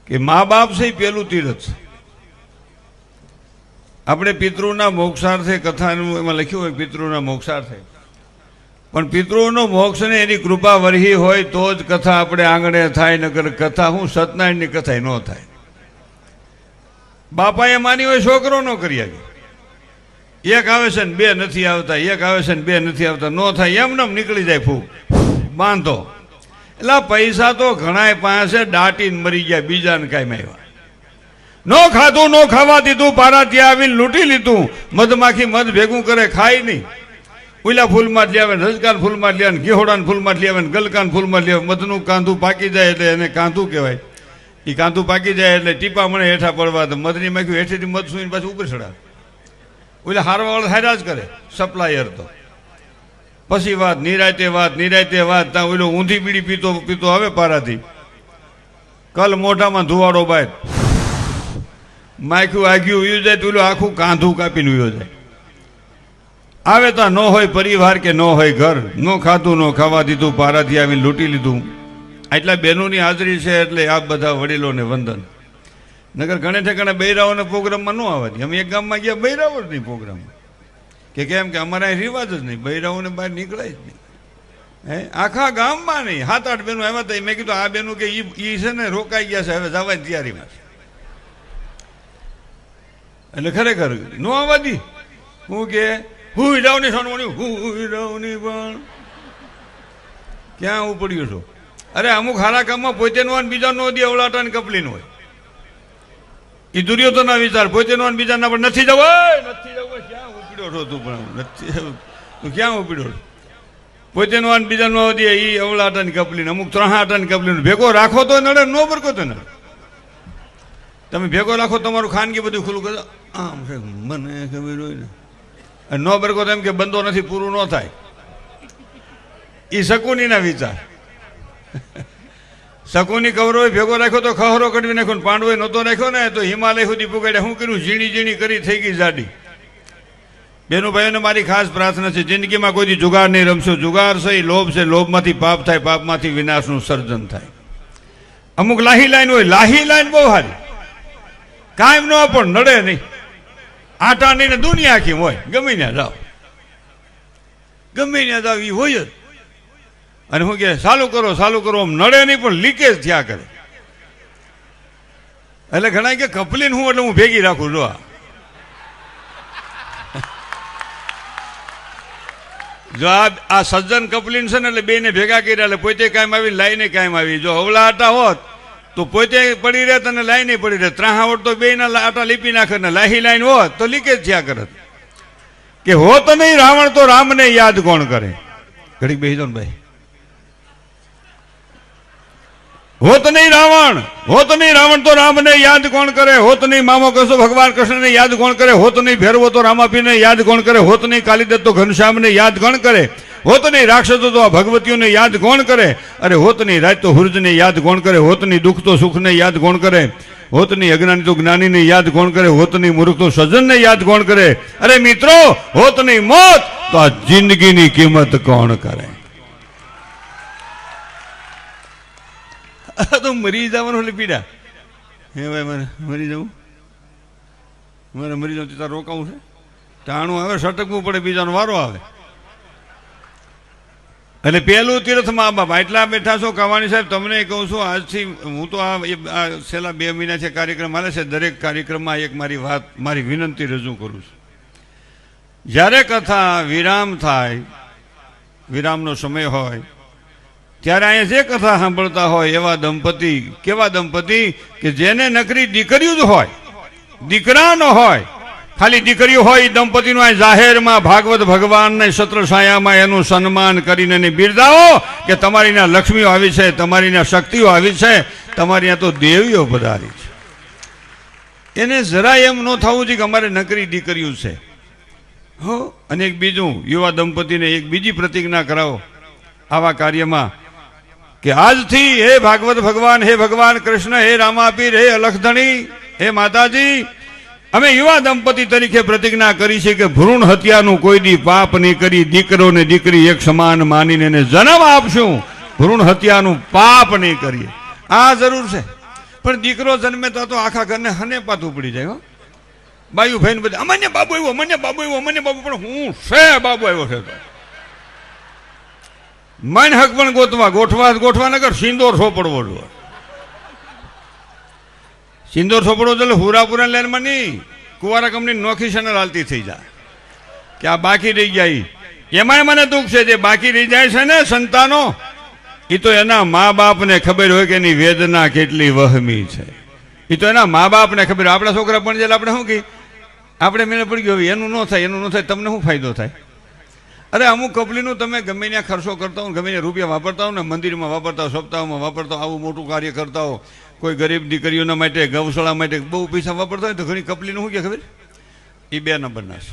કે મા બાપ છે એ પેલું તીરથ છે. આપણે પિતૃના મોક્ષાર્થે કથાનું એમાં લખ્યું હોય પિતૃના મોક્ષાર્થે, પણ પિતૃનો મોક્ષ ને એની કૃપા વરહી હોય તો જ કથા આપણે આંગણે થાય, નકર કથા હું સત્યનારાયણની કથા ન થાય. બાપાએ માની હોય છોકરો ન કરી શકે. એક આવે છે ને બે નથી આવતા, એક આવે છે ને બે નથી આવતા, ન થાય એમને નીકળી જાય ફૂ બાંધો. એટલે પૈસા તો ઘણા પાસે દાટીને મરી ગયા, બીજાને કાંઈ આવ્યા. નો ખાધું નો ખાવા દીધું, પારા ત્યાં આવીને લૂંટી લીધું. મધમાખી મધ ભેગું કરે, ખાય નહીં. ઉલા ફૂલમાં જ લે આવે, રજકાન ફૂલમાં જ લે આવે, ઘેહોડાના ફૂલમાં જ લે આવે, ગલકાન ફૂલમાં જ લે આવે. મધનું કાંધું પાકી જાય એટલે એને કાંધું કહેવાય. એ કાંધું પાકી જાય એટલે ટીપા મને હેઠા પડવા તો મધની માખ્યું હેઠેથી મધ સુઈને પાછું ઉપર ચડાવે. ઓલા હારવાવાળા હાર્યા જ કરે સપ્લાયર તો. પછી વાત નિરાયતે વાત ત્યાં ઓલો ઊંધી બીડી પીતો પીતો આવે પારાથી, કલ મોઢામાં ધુવાડો બાય માખ્યું આગ્યું ઉયો જાય તો ઓલું આખું કાંધું કાપીને ઉયો જાય. આવે તો ન હોય પરિવાર કે ન હોય ઘર, નો ખાધું નો ખાવા દીધું, પારાથી આવીને લૂંટી લીધું. આટલા બહેનોની હાજરી છે એટલે આ બધા વડીલોને વંદન. નગર ઘણે ઠેકાણે બૈરાઓના પ્રોગ્રામમાં ન આવવાની. અમે એક ગામમાં ગયા બૈરાઓ જ નહીં પ્રોગ્રામમાં, કે કેમ કે અમારા અહીં રિવાજ જ નહીં, બૈરાઓને બહાર નીકળાય જ નહીં. હે આખા ગામમાં નહીં, 7-8 બહેનો આવ્યા હતા. મેં કીધું આ બહેનો કે એ છે ને રોકાઈ ગયા છે, હવે જવાની તૈયારીમાં છે. એટલે ખરેખર ન આવવા દી. હું કે હું હિરાવની સોનવાની હું હિરાવની પણ ક્યાં ઉપડ્યું છો? અરે અમુક હારા કામમાં પોતે નો બીજા નો દે, અવલાટાની કપલી નો હોય. એ દુર્યોધનના વિચાર, પોતે નો બીજાના પણ નથી જવાય, નથી જવું. ક્યાં ઉપડ્યો છો તું? પણ નથી તું ક્યાં ઉપડ્યો છો? પોતે નો બીજા નો દે, એ અવલાટાની કપલી, અમુક 3 આટાની કપલી ભેગો રાખો તો નડે, નો બરકો તો નડે. તમે ભેગો રાખો તમારું ખાનગી બધું ખુલ્લું કરો, આમ છે મને ખબર હોય ને. નો બરકો તો એમ કે બંધો નથી, પૂરું ન થાય. એ શકુનીના વિચાર. શકુની કવરો ભેગો રાખ્યો તો ખહરો કઢવી નાખ્યો, પાંડવો નહોતો રાખ્યો ને તો હિમાલય સુધી પુગાડ્યા. શું કર્યું? ઝીણી ઝીણી કરી થઈ ગઈ જાડી. બેનો ભાઈઓને મારી ખાસ પ્રાર્થના છે, જિંદગીમાં કોઈ જુગાર નહીં રમશો. જુગાર છે એ લોભ છે, લોભમાંથી પાપ થાય, પાપમાંથી વિનાશનું સર્જન થાય. અમુક લાહી લાઈન હોય, લાહી લાઈન બહુ સારી, કાયમ ન પણ નડે નહીં. આટા નહીં ને દુનિયા આખી હોય, ગમે ત્યાં જાઓ, ગમે ત્યાં જાઓ એ હોય જ. અને શું કે ચાલુ કરો આમ નડે નહીં પણ લીકેજ થયા કરે. એટલે ઘણા કે કપલીને હું એટલે હું ભેગી રાખું. જો જો આ સજ્જન કપલીન છે ને એટલે બેને ભેગા કર્યા એટલે પોતે કાયમ આવી, લાઈને કાયમ આવી. જો અવલા આટા હોત તો પોતે પડી રહે અને લાઈને પડી રહે. ત્રાહાવટ તો બે ના આટા લીપી નાખે ને લાહી લાઈન હોત તો લીકેજ થયા કરત. કે હોત નહીં રાવણ તો રામને યાદ કોણ કરે? ઘડીક બેસી જાઓ ને ભાઈ. હોત નહીં રાવણ તો રામને યાદ કોણ કરે? હોત નહીં મામો કશો ભગવાન કૃષ્ણને યાદ કોણ કરે? હોત નહીં ભેરવો તો રામાપીને યાદ કોણ કરે? હોત નહીં કાલિદાસ તો ઘનશ્યામને યાદ કોણ કરે? હોત નહીં રાક્ષસો તો આ ભગવતીઓને યાદ કોણ કરે? અરે હોત નહીં રાજ તો હુર્જને યાદ કોણ કરે? હોત નહીં દુઃખ તો સુખને યાદ કોણ કરે? હોત નહીં અજ્ઞાની તો જ્ઞાનીને યાદ કોણ કરે? હોત નહીં મૂર્ખ તો સજ્જનને યાદ કોણ કરે? અરે મિત્રો, હોત નહીં મોત તો આ જિંદગીની કિંમત કોણ કરે? તો મરી જવાનું એટલે પીડા. હે ભાઈ મારે મરી જવું, મારે મરી જવું તાર રોકાવું છે. ટાણું આવે, સટકવું પડે, બીજાનો વારો આવે. એટલે પેલું તીર્થ મા બાપ. એટલા બેઠા છો કવાણી સાહેબ, તમને કહું છું આજથી હું તો આ છેલ્લા 2 મહિના છે કાર્યક્રમ હાલે છે, દરેક કાર્યક્રમમાં એક મારી વાત, મારી વિનંતી રજૂ કરું છું. જ્યારે કથા વિરામ થાય, વિરામનો સમય હોય ત્યારે અહીંયા જે કથા સાંભળતા હોય એવા દંપતી, કેવા દંપતી કે જેને નકરી દીકરીઓ જ હોય, દીકરા ન હોય, ખાલી દીકરીઓ હોય એ દંપતીનું આ જાહેરમાં ભાગવત ભગવાનને છત્રછાયામાં એનું સન્માન કરીને એને બિરદાવો કે તમારી ત્યાં લક્ષ્મીઓ આવી છે, તમારી ત્યાં શક્તિઓ આવી છે, તમારી ત્યાં તો દેવીઓ પધારી છે. એને જરાય એમ ન થવું જોઈએ કે અમારે નકરી દીકરીઓ છે. હો. અને એક બીજું, યુવા દંપતીને એક બીજી પ્રતિજ્ઞા કરાવો આવા કાર્યમાં કે આજથી હે ભાગવત ભગવાન, હે ભગવાન કૃષ્ણ, હે રામાપીર, હે અલખધણી, હે માતાજી, અમે યુવા દંપતી તરીકે પ્રતિજ્ઞા કરી છે કે ભ્રૂણ હત્યાનું કોઈ દી પાપ નહીં કરી, દીકરો ને દીકરી એક સમાન માનીને એને જન્મ આપશું, ભ્રૂણ હત્યાનું પાપ નહીં કરીએ. આ જરૂર છે. પણ દીકરો જન્મે તો આખા ઘરને હને પાતું પડી જાય. હો બાયું ભાઈ બધા અમને બાબુ આવ્યો, મને બાબુ આવ્યો, મને બાબુ, પણ હું છે બાબુ આવ્યો છે તો મન હક પણ ગોઠવા નગર સિંદોર સોપડવો જોઈએ. સિંદોર સોપડવો એટલે હુરાપુરા લેનમાં નહીં, કુવારા કંપની નોખી ચેનલ હાલતી થઈ જાય કે આ બાકી રહી જાય. એમાંય મને દુઃખ છે જે બાકી રહી જાય છે ને સંતાનો, એ તો એના મા બાપને ખબર હોય કે એની વેદના કેટલી વહમી છે. એ તો એના મા બાપને ખબર. આપણા છોકરા પણ જાય આપણે શું કહી, આપણે મેં પડી ગયો એનું ન થાય, એનું ન થાય, તમને શું ફાયદો થાય? અરે અમુક કપલીનું તમે ગમે ત્યાં ખર્ચો કરતા હો, ગમે ત્યાં રૂપિયા વાપરતા હો ને, મંદિરમાં વાપરતા હો, સપ્તાહમાં વાપરતા હો, આવું મોટું કાર્ય કરતા હો, કોઈ ગરીબ દીકરીઓના માટે, ગૌશાળા માટે બહુ પૈસા વાપરતા હોય તો ઘણી કપલીનું શું કે ખબર, એ 2 નંબરના છે.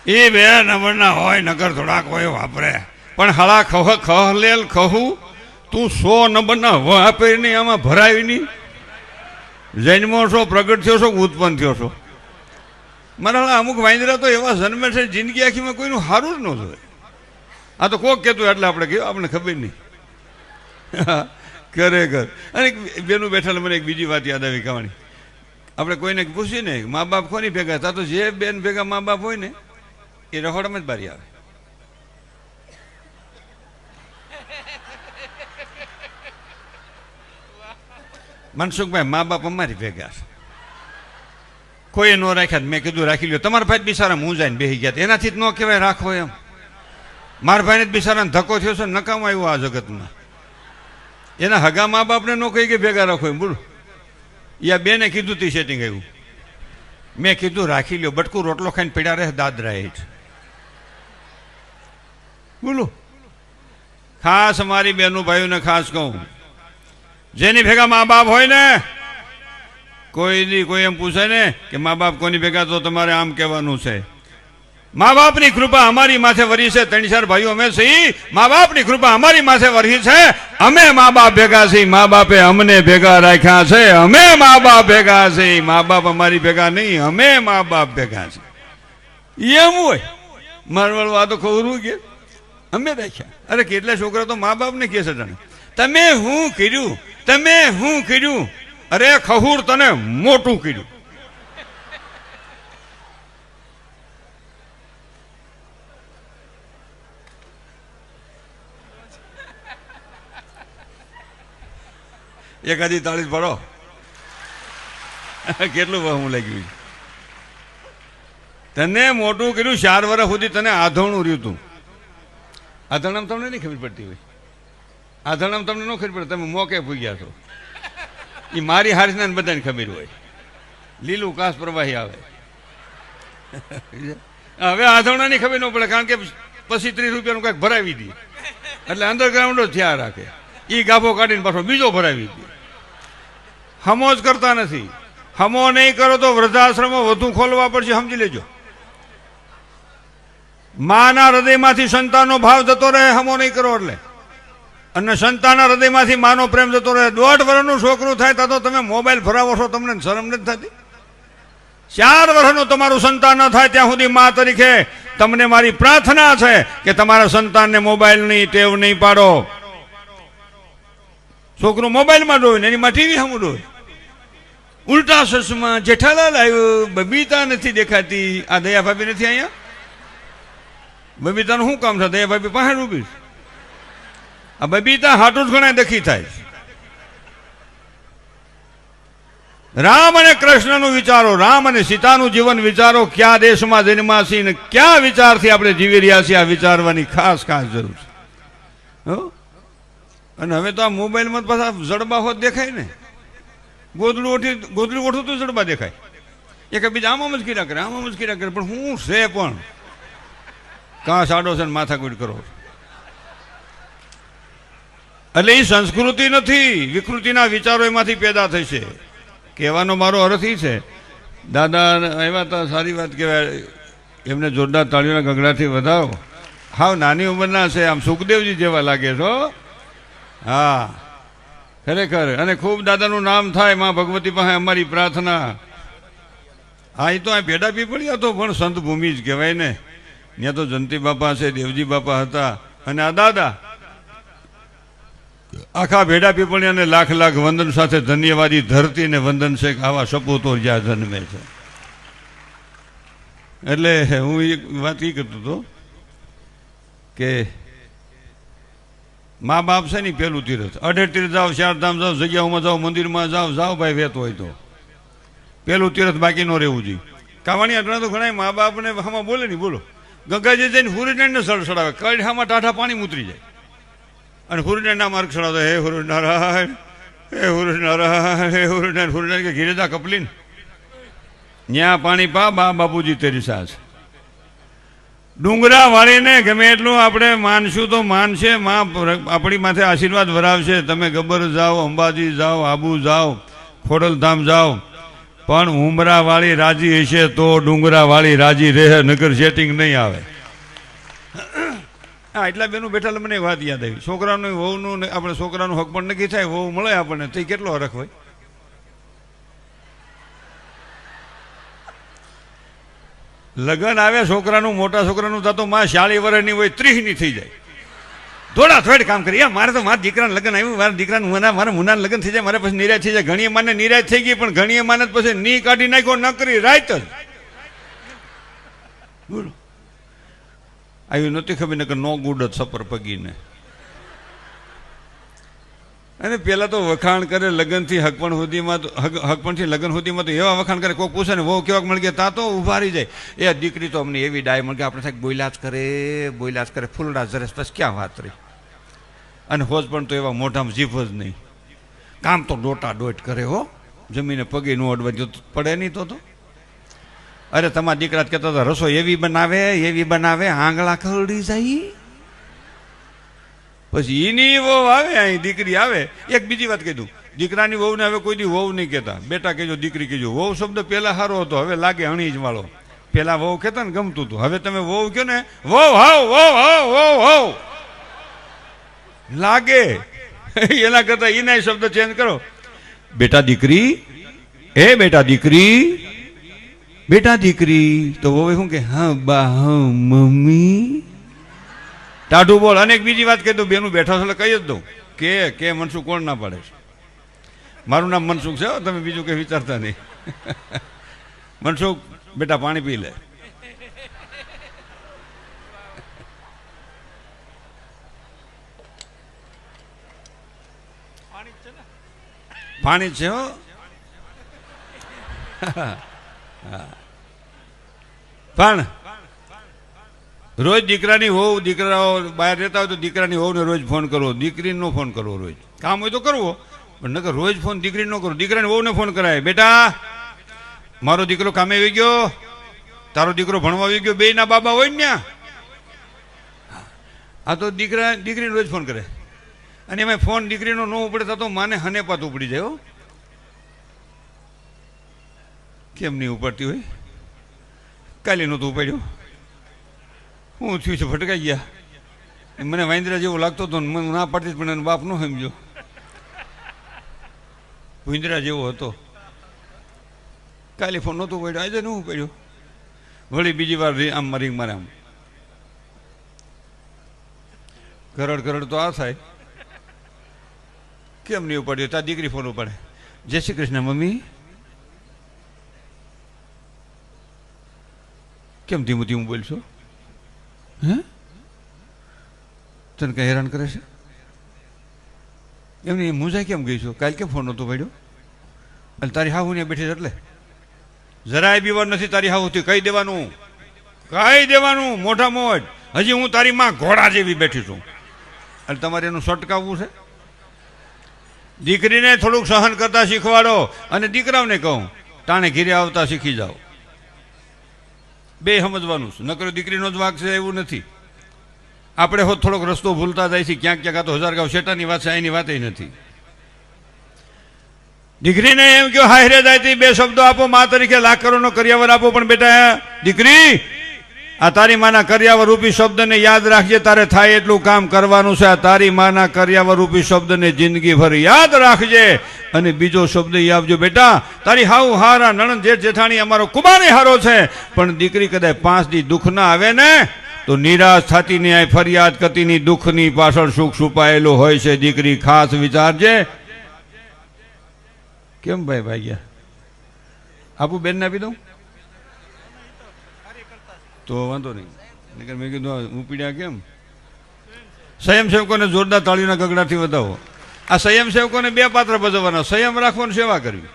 એ 2 નંબરના હોય, નગર થોડાક હોય વાપરે, પણ હળા ખલેલ ખહું તું 100 નંબરના વાપરે નહીં, આમાં ભરાય નહીં. જન્મો છો, પ્રગટ થયો છો, ઉત્પન્ન થયો છો. મારા અમુક વાંદરા તો એવા જન્મે છે જિંદગી આખીમાં કોઈનું સારું જ ન જોઈએ. આ તો કોક કહેતું એટલે આપણે કહ્યું, આપણને ખબર નહીં. ખરેખર. અને બેનું બેઠા મને એક બીજી વાત યાદ આવી કહાણી. આપણે કોઈને પૂછીએ ને મા બાપ કોની ભેગા હતા, તો જે બેન ભેગા મા બાપ હોય ને એ રખોડામાં જ બારી આવે. મનસુખભાઈ મા બાપ અમારી ભેગા છે, કોઈ ન રાખ્યા. મેં કીધું રાખી લ્યો. તમારા ભાઈ બિચારા હું જઈને બેસી ગયા, એનાથી જ ન કહેવાય રાખવો એમ. મારા ભાઈને જ બિચારાને ધક્કો થયો છે, નકામો આવ્યો આ જગતમાં. એના હગા મા બાપને ન કહી કે ભેગા રાખો એમ. બોલો, યા બેને કીધું તી સેટિંગ આવ્યું. મેં કીધું રાખી લ્યો, બટકું રોટલો ખાઈને પીડા રહે દાદરા હેઠ. બોલો, ખાસ મારી બહેનો ભાઈઓને ખાસ કહું, જેની ભેગા મા બાપ હોય ને, કોઈ એમ પૂછે ને કે મા બાપ કોની ભેગા, તો તમારે આમ કહેવાનું છે, મા બાપની કૃપા અમારી માથે વરી છે. 3-4 ભાઈઓ અમે છીએ, મા બાપની કૃપા અમારી માથે વરી છે. અમે મા બાપ ભેગા છીએ, મા બાપે અમને ભેગા રાખ્યા છે. અમે મા બાપ ભેગા છીએ, મા બાપ અમારી ભેગા નહીં, અમે મા બાપ ભેગા છીએ. એમ હોય મારવાળું આ તો ખવરું કે અમે રાખ્યા. અરે કેટલા છોકરા તો મા બાપને કહે છે, તમે હું કર્યું, તમે હું કર્યું. અરે ખહુર તને મોટું કર્યું. એકાદી તાળી પડો. કેટલું વહમું લાગ્યું. તને મોટું કર્યું, 4 વર્ષ સુધી તને આધણું રહ્યું તું. આધણામ તમને નહીં ખબર પડતી હોય, આધણામ તમને ન ખબર પડે, તમે મોકે ભૂગ્યા છો. એ મારી હારીના બધાને ખબર હોય. લીલું કાસ પ્રવાહી આવે. હવે આધણાની ખબર ન પડે, કારણ કે પછી 30 રૂપિયાનું કંઈક ભરાવી દે એટલે અંડરગ્રાઉન્ડ જ થયા રાખે. એ ગાભો કાઢીને પાછો બીજો ભરાવી દે. હમો જ કરતા નથી. હમો નહીં કરો તો વૃદ્ધાશ્રમો વધુ ખોલવા પડશે, સમજી લેજો. માના હૃદયમાંથી સંતાનનો ભાવ જતો રહે હમો નહીં કરો એટલે, અને સંતાનના હૃદયમાંથી માનો પ્રેમ જતો રહે. 1.5 વર્ષનું છોકરું થાય તો તમે મોબાઈલ ફરાવો છો, તમને શરમ નથી થતી? 4 વર્ષનું તમારું સંતાન ન થાય ત્યાં સુધી મા તરીકે તમને મારી પ્રાર્થના છે કે તમારા સંતાનને મોબાઈલની ટેવ નહીં પાડો. છોકરું મોબાઈલમાં ડોય ને એની ટીવી સામું ડોય. ઉલટા સસમાં જેઠાલાલ આવ્યો, બબીતા નથી દેખાતી. આ દયા ભાભી નથી અહીંયા? બબીતાનું શું કામ છે? દયા ભાભી પાસે ઉભી. આ બબીતા હાટું જ ઘણા દખી થાય. રામ અને કૃષ્ણનું વિચારો, રામ અને સીતાનું જીવન વિચારો. ક્યાં દેશમાં જન્મ્યા છીએ ને ક્યાં વિચારથી આપણે જીવી રહ્યા છીએ, આ વિચારવાની ખાસ જરૂર છે. અને હવે તો આ મોબાઈલમાં પાછા જડબા હોત દેખાય ને. ગોદડું ઓઠું તો જડબા દેખાય. એક બીજા આમાં જ કીરા કરે, આમાં જ કીરા કરે. પણ હું છે પણ કાં સાડો છે ને માથાકૂટ કરો. એટલે એ સંસ્કૃતિ નથી, વિકૃતિના વિચારો એમાંથી પેદા થશે. કહેવાનો મારો અર્થ એ છે, દાદા આવ્યા હતા, સારી વાત કહેવાય. એમને જોરદાર તાળીઓના ગગડાથી વધાવો. હાવ નાની ઉંમરના છે, આમ સુખદેવજી જેવા લાગે છો. હા ખરેખર. અને ખૂબ દાદાનું નામ થાય. માં ભગવતી પાસે અમારી પ્રાર્થના. હા એ તો આ ભેડા પીપળિયા તો પણ સંત ભૂમિ જ કહેવાય ને. ત્યાં તો જંતી બાપા છે, દેવજી બાપા હતા, અને આ દાદા આખા ભેડા પીપળિયાને લાખ લાખ વંદન સાથે ધન્યવાદી ધરતીને વંદન છે કે આવા સપૂતો જ્યાં જન્મે છે. એટલે હું એક વાત એ કરતો હતો કે મા બાપ છે ને પેલું તીરથ, 18 તીરથ જાઓ, 4 ધામ જાઓ, જગ્યાઓમાં જાઓ, મંદિરમાં જાઓ ભાઈ વેત હોય તો પેલું તીરથ બાકી ન રહેવું જોઈએ. કાવાણી અટણા તો ઘણા મા બાપને આમાં બોલે નહીં, બોલો ગંગાજી જઈને હુરનારાયણને સળસડાવે, કઈઠામાં ટાઢા પાણી ઉતરી જાય અને હુરનારાયણના માર્ગ ચડાવતો, હે હુરનારાયણ, હે હુરનારાયણ, હે હુરનારાયણ. હુરનારાયણ કે ઘીરેદા કપલીને ન્યા પાણી પા બા બાપુજી તેરી સાસ. ડુંગરા વાળીને ગમે એટલું આપણે માનશું તો માનશે, માં આપણી માથે આશીર્વાદ વરાવશે. તમે ગબ્બર જાઓ, અંબાજી જાઓ, આબુ જાઓ, ખોડલધામ જાઓ, પણ ઉમરા વાળી રાજી હશે તો ડુંગરા વાળી રાજી રહે, નગર સેટિંગ નહીં આવે. હા, એટલા બેનું બેઠા મને વાત યાદ આવી. છોકરાનું વહુનું આપણે છોકરાનું હક પણ નક્કી થાય, વહુ મળે આપણને તો કેટલો હરખ હોય. લગ્ન આવે છોકરાનું, મોટા છોકરાનું થતો માં 40 વર્ષની હોય 30 ની થઈ જાય, થોડા થોડ કામ કરી. મારે તો મારા દીકરાનું લગ્ન આવ્યું, મારા દીકરાનું મારા મુનાનું લગ્ન થઈ જાય, મારે પછી નિરાશ થઈ જાય. ઘણીએ માને નિરાશ થઈ ગઈ, પણ ઘણીએ માને પછી ની કાઢી નાખ્યો, ન કરી રાત જ. બોલો આવી નહોતી ખબર ને કે નો ગુડ જ સપર પગીને. અને પેલા તો વખાણ કરે લગ્નથી હકપણ સુધીમાં, તો હકપણથી લગ્ન સુધીમાં તો એવા વખાણ કરે, કોઈ પૂછે ને વહુ કેવાક મળી ગયા, તા તો ઉભા રહી જાય. એ દીકરી તો અમને એવી ડાય મળી કે આપણે થાય બોયલા જ કરે ફૂલડા જરેસ, બસ ક્યાં વાત રહી. અને હોજ પણ તો એવા મોઢામાં જીભ જ નહીં, કામ તો ડોટા ડોટ કરે હો, જમીને પગે નો અડવા જો પડે નહીં તો. અરે તમારા દીકરા કહેતા હતા રસોઈ એવી બનાવે આંગળા ખરડી જાય. પછી એની વહુ આવે, અહીં દીકરી આવે. એક બીજી વાત કહી દઉં, દીકરાની વહુને હવે કોઈ દી વહુ નહીં કહેતા, બેટા કહેજો, દીકરી કહેજો. વહુ શબ્દ પહેલા સારો હતો, હવે લાગે અણીજ વાળો. પેલા વહુ કહેતા ને ગમતું હતું, હવે તમે વહુ કહો ને વહુ હાવ લાગે. એના કરતા એના શબ્દ ચેન્જ કરો, બેટા દીકરી, એ બેટા દીકરી, બેટા દીકરી. તો વહુ શું કે હા બા હા મમ્મી, ટાઢું બોલ. અને એક બીજી વાત કહી દઉં, બેનું બેઠા છો એટલે કહી જ દઉં કે મનસુખ કોણ ના પાડે છે. મારું નામ મનસુખ છે, તમે બીજું કંઈ વિચારતા નહીં. મનસુખ બેટા પાણી પી લે. પાણી છે હો. પણ રોજ દીકરાની વહુ, દીકરાઓ બહાર રહેતા હોય તો દીકરાની વહુને રોજ ફોન કરવો, દીકરીનો ફોન કરવો. રોજ કામ હોય તો કરવો, પણ નકર રોજ ફોન દીકરી નો કરો. દીકરાની વહુને ફોન કરાય, બેટા મારો દીકરો કામે આવી ગયો, તારો દીકરો ભણવા આવી ગયો, બે ના બાબા હોય ને. આ તો દીકરીને રોજ ફોન કરે. અને એમાં ફોન દીકરીનો ન ઉપડે તો માને હને પાત ઉપડી જાય. કેમ નહીં ઉપડતી હોય? કાલે નહોતું ઉપાડ્યું, હું થયું છે ભટકાઈ ગયા. મને વાંદરા જેવો લાગતો હતો, મને ના પાડતી પણ બાપ નો સમજો, ભૂંદરા જેવો હતો. કાલે ફોન નહોતું પડ્યો, આજે ન પડ્યો. વળી બીજી વાર આમ મારી મારે આમ કરડ તો આ થાય. કેમ નહીં ઉપાડ્યો? તાર દીકરી ફોન ઉપાડે, જય શ્રી કૃષ્ણ મમ્મી. કેમ ધીમું ધીમું બોલશો? હે તને કઈ હેરાન કરે છે? એમની મૂંઝાઈ કેમ ગઈ છો? કાલ કેમ ફોન નહોતો પડ્યો? અને તારી હાહુ ને બેઠી એટલે જરાય બીવાર નથી તારી હાહુથી. કહી દેવાનું મોઢા મોઢ. હજી હું તારી માં ઘોડા જેવી બેઠી છું અને તમારે એનું સટકાવવું છે. દીકરીને થોડુંક સહન કરતા શીખવાડો અને દીકરાઓને કહું તાણે ઘીરે આવતા શીખી જાઓ. બે સમજવાનું છે, નકર દીકરીનો જ વાગ છે એવું નથી. આપણે હોત થોડોક રસ્તો ભૂલતા જાય છે ક્યાંક ક્યાંક. આ તો 1000 ગાંવ શેટાની વાત છે, એની વાત નથી. દીકરીને એમ કહો હારે જાય બે શબ્દો આપો, મા તરીકે લાખ કરોડનો કરિયાવર આપો, પણ બેટા દીકરી આ તારી માના કરિયાવર રૂપી શબ્દને યાદ રાખજે. તારે થાય એટલું કામ કરવાનું છે. આ તારી માના કરિયાવર રૂપી શબ્દને જિંદગીભર યાદ રાખજે. અને બીજો શબ્દ ઈ આપજો, બેટા તારી હાવ હારા નણંદ જેઠ જેઠાણી અમારો કુમારી હારો છે, પણ દીકરી કદાચ 5 દી દુઃખ ના આવે ને તો નિરાશ થતી ની આ ફરિયાદ કતીની દુઃખની પાછળ સુખ છુપાયેલું હોય છે દીકરી ખાસ વિચારજે. કેમ ભાઈ ભાગ્યા આપું બેન ને આપી દઉં તો વાંધો નહીં. મેં કીધું હું પીડ્યા કેમ. સ્વયંસેવકોને જોરદાર તાળીના ગગડાથી વધાવો. આ સ્વયંસેવકોને બે પાત્ર ભજવવાના, સંયમ રાખવો ને સેવા કરવી.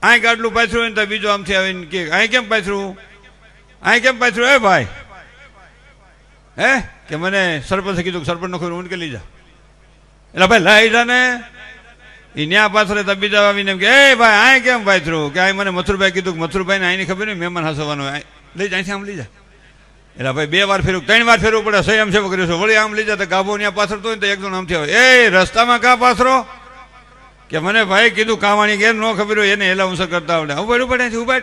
અહીં ગાડલું પાથર્યું હોય ને તો બીજો આમથી આવીને કે અહીં કેમ પાથર્યું, અહીં કેમ પાથર્યું. એ ભાઈ હે કે મને સરપંચે કીધું સરપંચ નો ખોર ઊંડ કે લઈ જા. એટલે ભાઈ લઈ જા ને એ ન્યા પાથરે તો બીજા આવીને એમ કે એ ભાઈ અહીં કેમ પાથર્યું કે અહીં મને મથુરભાઈ કીધું કે મથુરભાઈ ને અહીંની ખબર નહીં મહેમાન હસવાનું લઈ જાય આમ લઈ જા. એટલે ભાઈ બે વાર ફેરવું 3 વાર ફેરવું પડે. સંયમ સેવા કર્યો છે વળી આમ લઈ જાય તો ગાભો ત્યાં પાથરતો હોય ને તો એક જણ આમથી આવે એ રસ્તામાં કા પાથરો કે મને ભાઈ કીધું કાવાણી ઘેર ન ખબર હોય એને એલાઉન્સર કરતા આવડે. ઉભા પડે ઉભા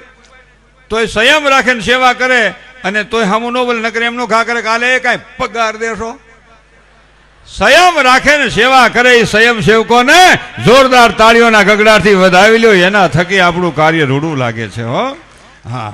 તોય સંયમ રાખે ને સેવા કરે અને તોય હામું ન બોલે નકરે એમનો ઘા કરે કાલે કાંઈ પગાર દેશો. સંયમ રાખે ને સેવા કરે એ સંયમ સેવકોને જોરદાર તાળીઓના ગગડાથી વધાવી લ્યો. એના થકી આપણું કાર્ય રૂડું લાગે છે હો. હા